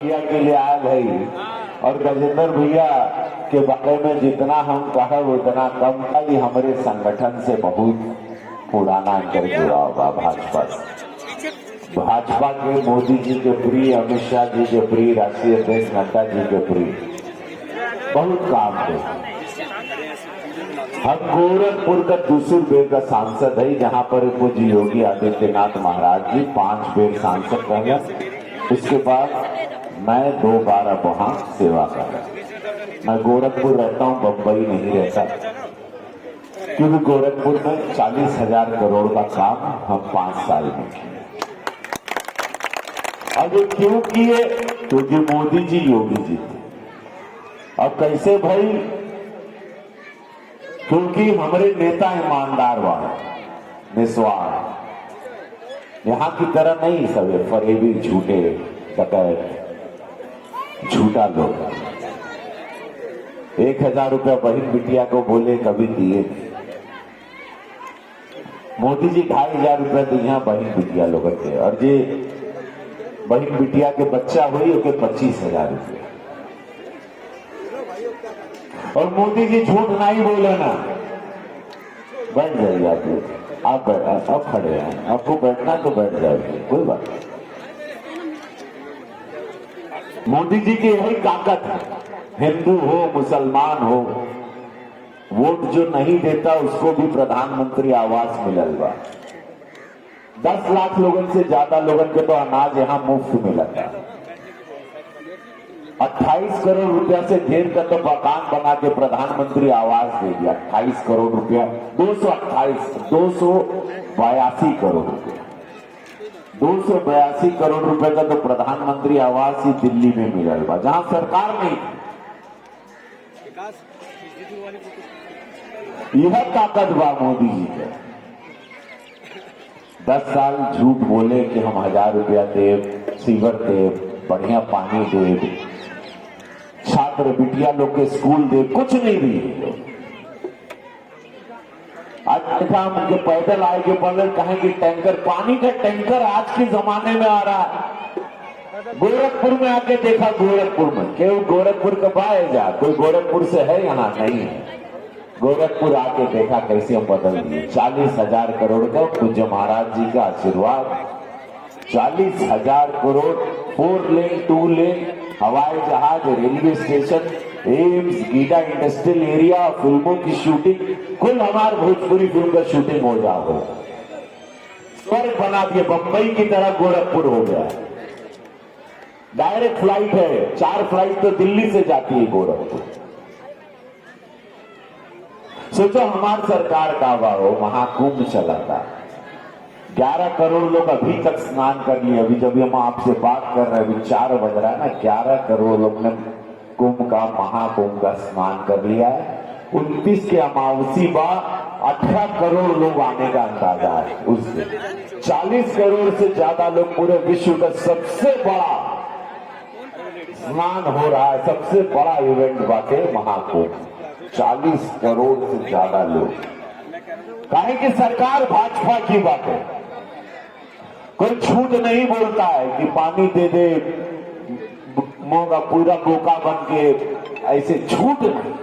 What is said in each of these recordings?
भैया के लिए आए भाई। और गजेंद्र भैया के बारे में जितना हम कहा उतना कम था। ये हमारे संगठन से बहुत पुराना अंतर जुड़ा होगा। भाजपा के मोदी जी के प्रिय, अमित शाह जी के प्रिय, राष्ट्रीय अध्यक्ष नड्डा जी के प्रिय बहुत काम थे। हम गोरखपुर का दूसरी बेर का सांसद है, जहां पर पूज्य योगी आदित्यनाथ महाराज जी 5 बेर सांसद रहे। उसके बाद मैं 2 बार अब वहां सेवा कर रहा। मैं गोरखपुर रहता हूं, बम्बई नहीं रहता, क्योंकि गोरखपुर में 40,000 करोड़ का काम हम 5 साल में किए। अब ये क्यों किए? क्योंकि मोदी जी योगी जी थे। अब कैसे भाई? क्योंकि हमारे नेता ईमानदार वाले, निस्वार्थ, यहां की तरह नहीं सब फरेबी, झूठे, डकैत, झूठा लोग। 1,000 रुपया बहन बिटिया को बोले, कभी दिए। मोदी जी 2,500 रुपया दिया बहन बिटिया लोग के, और जे बहन बिटिया के बच्चा हुई ओके 25,000 रुपया। और मोदी जी झूठ नहीं बोले ना। बैठ जाइए आप लोग, आप अब खड़े हैं, आपको बैठना तो बैठ जाइए, कोई बात नहीं। मोदी जी की यही ताकत है। हिंदू हो मुसलमान हो, वोट जो नहीं देता उसको भी प्रधानमंत्री आवास मिलल बा। 10 लाख लोगों से ज्यादा लोगों के तो अनाज यहाँ मुफ्त मिला था। 28 करोड़ रुपया से ढेर का तो मकान बना के प्रधानमंत्री आवास दे दिया। 28 करोड़ रुपया, 282 करोड़ रुपया, 282 करोड़ रुपए का तो प्रधानमंत्री आवास ही दिल्ली में मिलल बा, जहां सरकार नहीं। यह ताकत बा मोदी जी के। 10 साल झूठ बोले कि हम 1,000 रुपया देव, सीवर देव, बढ़िया पानी देव, छात्र बिटिया लोग के स्कूल दे, कुछ नहीं दिए। आज देखा हम उनके पैदल आए के पहले कहें कि टैंकर, पानी का टैंकर आज के जमाने में आ रहा है। गोरखपुर में आके देखा, गोरखपुर में केवल गोरखपुर का बाय जा, कोई गोरखपुर से है यहाँ नहीं है। गोरखपुर आके देखा कैसे हम बदल दिए। 40,000 करोड़ का पूज्य महाराज जी का आशीर्वाद, 40,000 करोड़, 4 लेन 2 लेन, हवाई जहाज, railway station, AIIMS, GIDA industrial area, फिल्मों की शूटिंग, कुल हमारे भोजपुरी फिल्म का शूटिंग हो जाओ। स्वर्ग बना दिए, बंबई की तरह गोरखपुर हो गया। डायरेक्ट फ्लाइट है, 4 फ्लाइट तो दिल्ली से जाती है गोरखपुर। सोचो हमारी सरकार का हो, महाकुंभ चला था, 11 करोड़ लोग अभी तक स्नान कर लिए। अभी जब हम आपसे बात कर रहे हैं, अभी 4 बज रहा है ना, 11 करोड़ लोग ने कुंभ का, महाकुंभ का स्नान कर लिया है। 29 के अमावसी बा, 18 करोड़ लोग आने का अंदाजा है। उससे 40 करोड़ से ज्यादा लोग, पूरे विश्व का सबसे बड़ा स्नान हो रहा है, सबसे बड़ा इवेंट बाटे महाकुंभ। 40 करोड़ से ज्यादा लोग, काहे कि सरकार भाजपा की बात है। कोई झूठ नहीं बोलता है कि पानी दे दे, मोगा पूरा बोका बन के, ऐसे झूठ नहीं,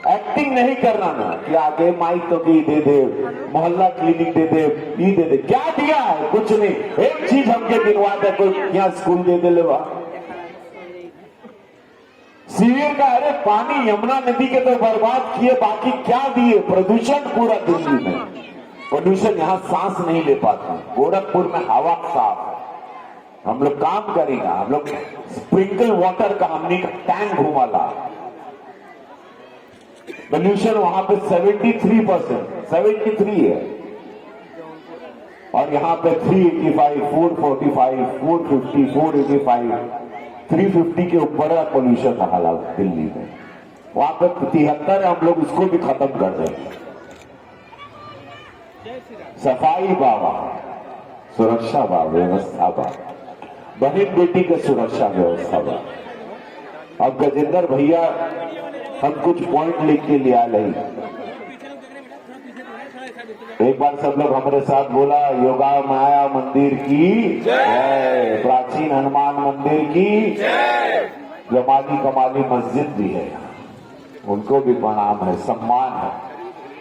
एक्टिंग नहीं करना ना कि आगे माइक तो की दे दे, मोहल्ला क्लिनिक दे दे, ये दे दे। क्या दिया है? कुछ नहीं। एक चीज हमके दिलवा दे, कोई यहाँ स्कूल दे दे लेवा, सीवर का, अरे पानी यमुना नदी के तो बर्बाद किए, बाकी क्या दिए? प्रदूषण पूरा दिल्ली में, प्रदूषण, यहां सांस नहीं ले पाते। गोरखपुर में हवा साफ है। हम लोग काम करेंगे, हम लोग स्प्रिंकल वाटर का हमने का टैंक घुमाला। पोल्यूशन वहां पे 73%, 73 है, और यहाँ पे 385, 445, 450, 485, 350 के ऊपर है पोल्यूशन का हालात दिल्ली में। वहां पे 73 है, हम लोग उसको भी खत्म कर देंगे। सफाई बाबा, सुरक्षा बा, व्यवस्था बा, बहन बेटी का सुरक्षा व्यवस्था बा। अब गजेंद्र भैया हम कुछ पॉइंट लिख के लिया नहीं। एक बार सब लोग हमारे साथ बोला, योगा माया मंदिर की जय, प्राचीन हनुमान मंदिर की जय। जमाली कमाली मस्जिद भी है, उनको भी प्रणाम है, सम्मान है।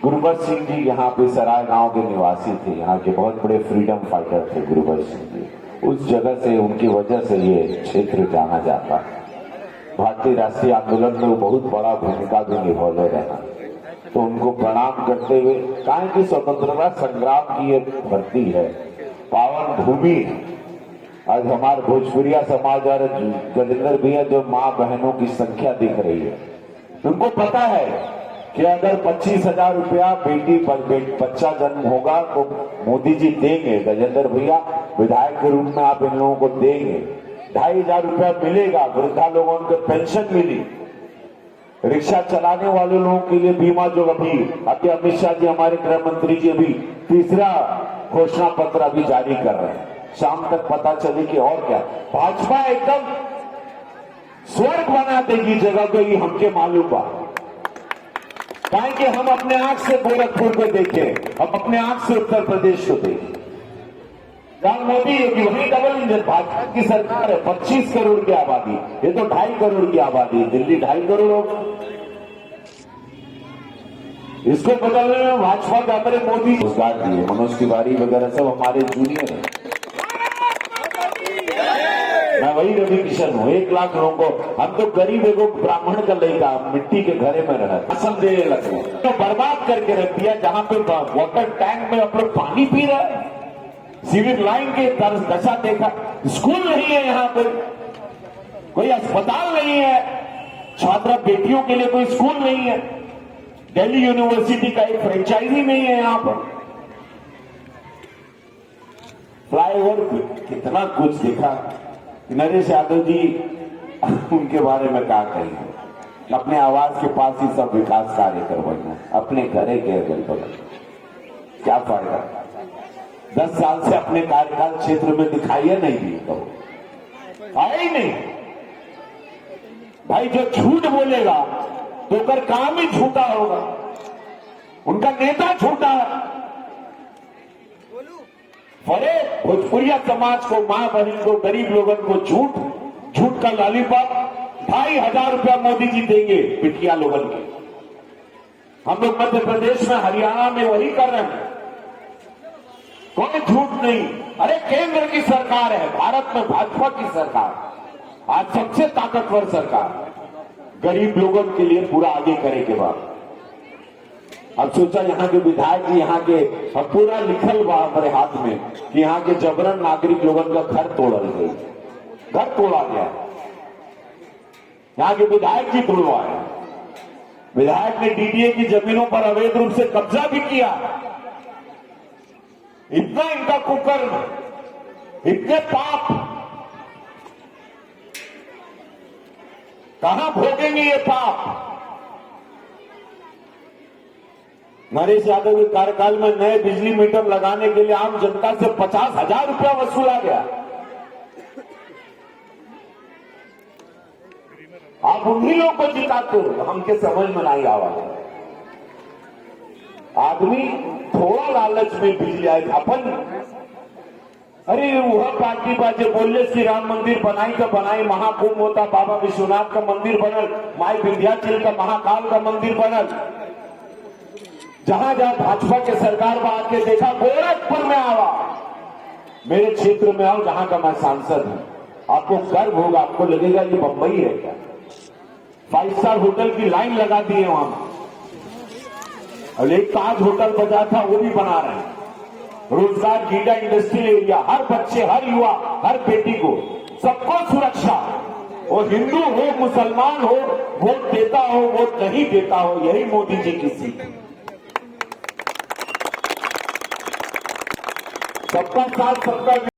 गुरबख्श सिंह जी यहाँ पे सराय गांव के निवासी थे, यहाँ के बहुत बड़े फ्रीडम फाइटर थे गुरबख्श सिंह जी। उस जगह से, उनकी वजह से ये क्षेत्र जाना जाता है। भारतीय राष्ट्रीय आंदोलन में वो बहुत बड़ा भूमिका भी निभाते रहना, तो उनको प्रणाम करते हुए, कहा कि स्वतंत्रता संग्राम की ये धरती है, पावन भूमि। आज हमारे भोजपुरिया समाज और गजेंद्र भैया जो माँ बहनों की संख्या दिख रही है, उनको पता है कि अगर 25,000 रुपया बेटी पर बच्चा जन्म होगा तो मोदी जी देंगे। गजेंद्र भैया विधायक के रूप में आप इन लोगों को देंगे। 2,500 रुपया मिलेगा, वृद्धा लोगों को पेंशन मिली, रिक्शा चलाने वाले लोगों के लिए बीमा, जो अभी अमित शाह जी हमारे गृह मंत्री जी अभी तीसरा घोषणा पत्र अभी जारी कर रहे हैं। शाम तक पता चले कि और क्या भाजपा एकदम स्वर्ग बना देगी जगह को, ये हमके मालूम बा। कहें कि हम अपने आंख से गोरखपुर को देखे, हम अपने आंख से उत्तर प्रदेश को देखे। मोदी योगी वही डबल इंजन भाजपा की सरकार है, 25 करोड़ की आबादी, ये तो 2.5 करोड़ की आबादी, दिल्ली 2.5 करोड़ होगा। इसको बदलने में भाजपा के हमारे मोदी रोजगार दिए, मनोज तिवारी वगैरह सब हमारे जूनियर हैं। मैं वही रवि किशन हूँ। 1 लाख लोगों को, हम तो गरीब एगो ब्राह्मण का लड़का मिट्टी के घरे में रहा, असम देने लगे तो बर्बाद करके रख दिया। जहां पे वाटर टैंक में अपने पानी पी रहा है, सिविल लाइन के दशा देखा। स्कूल नहीं है यहाँ पर, कोई अस्पताल नहीं है, छात्रा बेटियों के लिए कोई स्कूल नहीं है, दिल्ली यूनिवर्सिटी का एक फ्रेंचाइजी नहीं है यहाँ पर। फ्लाईओवर कितना कुछ देखा। नरेश यादव जी उनके बारे में क्या कहेंगे, अपने आवास के पास ही सब विकास कार्य करवाना, अपने घरे के अगल बगल, क्या फायदा। 10 साल से अपने कार्यकाल क्षेत्र में दिखाई नहीं दी, कहो आए ही नहीं। भाई जो झूठ बोलेगा तो कर काम ही झूठा होगा, उनका नेता झूठा है। बड़े भोजपुरिया समाज को, मां बहन को, गरीब लोगों को झूठ का लॉलीपॉप 2,500 रुपया मोदी जी देंगे पिटिया लोगों के। हम लोग मध्य प्रदेश में, हरियाणा में वही कर रहे हैं, कोई झूठ नहीं। अरे केंद्र की सरकार है, भारत में भाजपा की सरकार, आज सबसे ताकतवर सरकार, गरीब लोगों के लिए पूरा आगे करे के बाद। अब सोचा यहाँ के विधायक जी, यहाँ के अब पूरा लिखल बा हमारे हाथ में कि यहाँ के जबरन नागरिक लोगों का घर तोड़ा गया। यहाँ के विधायक जी तोड़वाए, विधायक ने डीडीए की जमीनों पर अवैध रूप से कब्जा भी किया। इतना इनका कुकर्म, इतने पाप, कहां भोगेंगे ये पाप। नरेश यादव के कार्यकाल में नए बिजली मीटर लगाने के लिए आम जनता से 50,000 रुपया वसूला गया। आप उन्हीं लोग को जिताते हो, हमके समझ में नहीं आवा। आदमी थोड़ा लालच में बिजली आए अपन, अरे वह पार्टी बाजे बोले श्री राम मंदिर बनाई तो बनाई, महाकुंभ होता, बाबा विश्वनाथ का मंदिर बनल, माई विंध्याचल का महाकाल का मंदिर बनल। जहां जहां भाजपा के सरकार में आके देखा, गोरखपुर में आवा, मेरे क्षेत्र में आओ जहां का मैं सांसद हूं, आपको गर्व होगा, आपको लगेगा ये बंबई है क्या। 5 स्टार होटल की लाइन लगा दी है वहां, और एक ताज होटल बजा था वो भी बना रहे हैं। रोजगार, गीडा इंडस्ट्रियल एरिया, हर बच्चे, हर युवा, हर बेटी को, सबको सुरक्षा। वो हिंदू हो, मुसलमान हो, वोट देता हो, वोट नहीं देता हो, यही मोदी जी की सीख। सबका साथ, सबका